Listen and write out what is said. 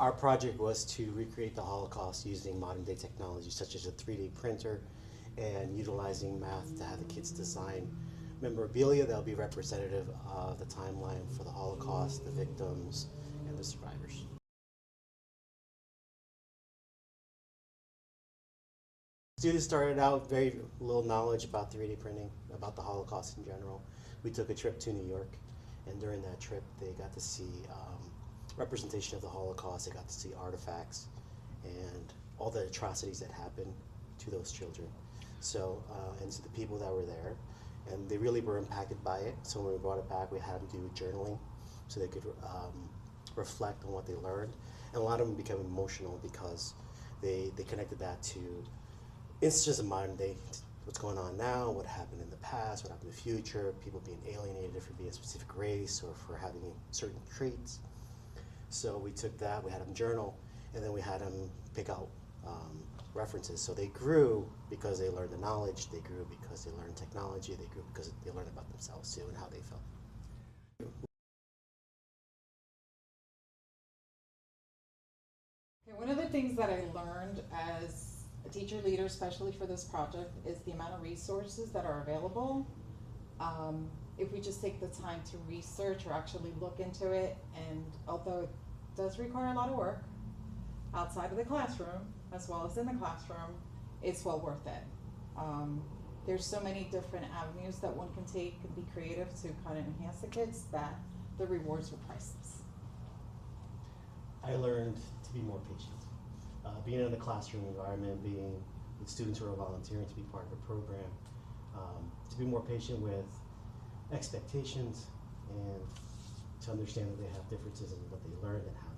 our project was to recreate the Holocaust using modern day technology such as a 3D printer and utilizing math to have the kids design memorabilia that will be representative of the timeline for the Holocaust, the victims, and the survivors. Students started out very little knowledge about 3D printing, about the Holocaust in general. We took a trip to New York, and during that trip they got to see representation of the Holocaust. They got to see artifacts and all the atrocities that happened to those children. So, and so the people that were there, and they really were impacted by it. So when we brought it back, we had them do journaling so they could reflect on what they learned. And a lot of them became emotional because they connected that to instances of modern day, what's going on now, what happened in the past, what happened in the future, people being alienated for being a specific race or for having certain traits. So we took that, we had them journal, and then we had them pick out references. So they grew because they learned the knowledge, they grew because they learned technology, they grew because they learned about themselves too and how they felt. Okay, one of the things that I learned as a teacher leader, especially for this project, is the amount of resources that are available. If we just take the time to research or actually look into it, and although it does require a lot of work outside of the classroom as well as in the classroom, it's well worth it. There's so many different avenues that one can take and be creative to kind of enhance the kids that the rewards are priceless. I learned to be more patient. Being in a classroom environment, being with students who are volunteering to be part of a program, to be more patient with expectations and to understand that they have differences in what they learned and how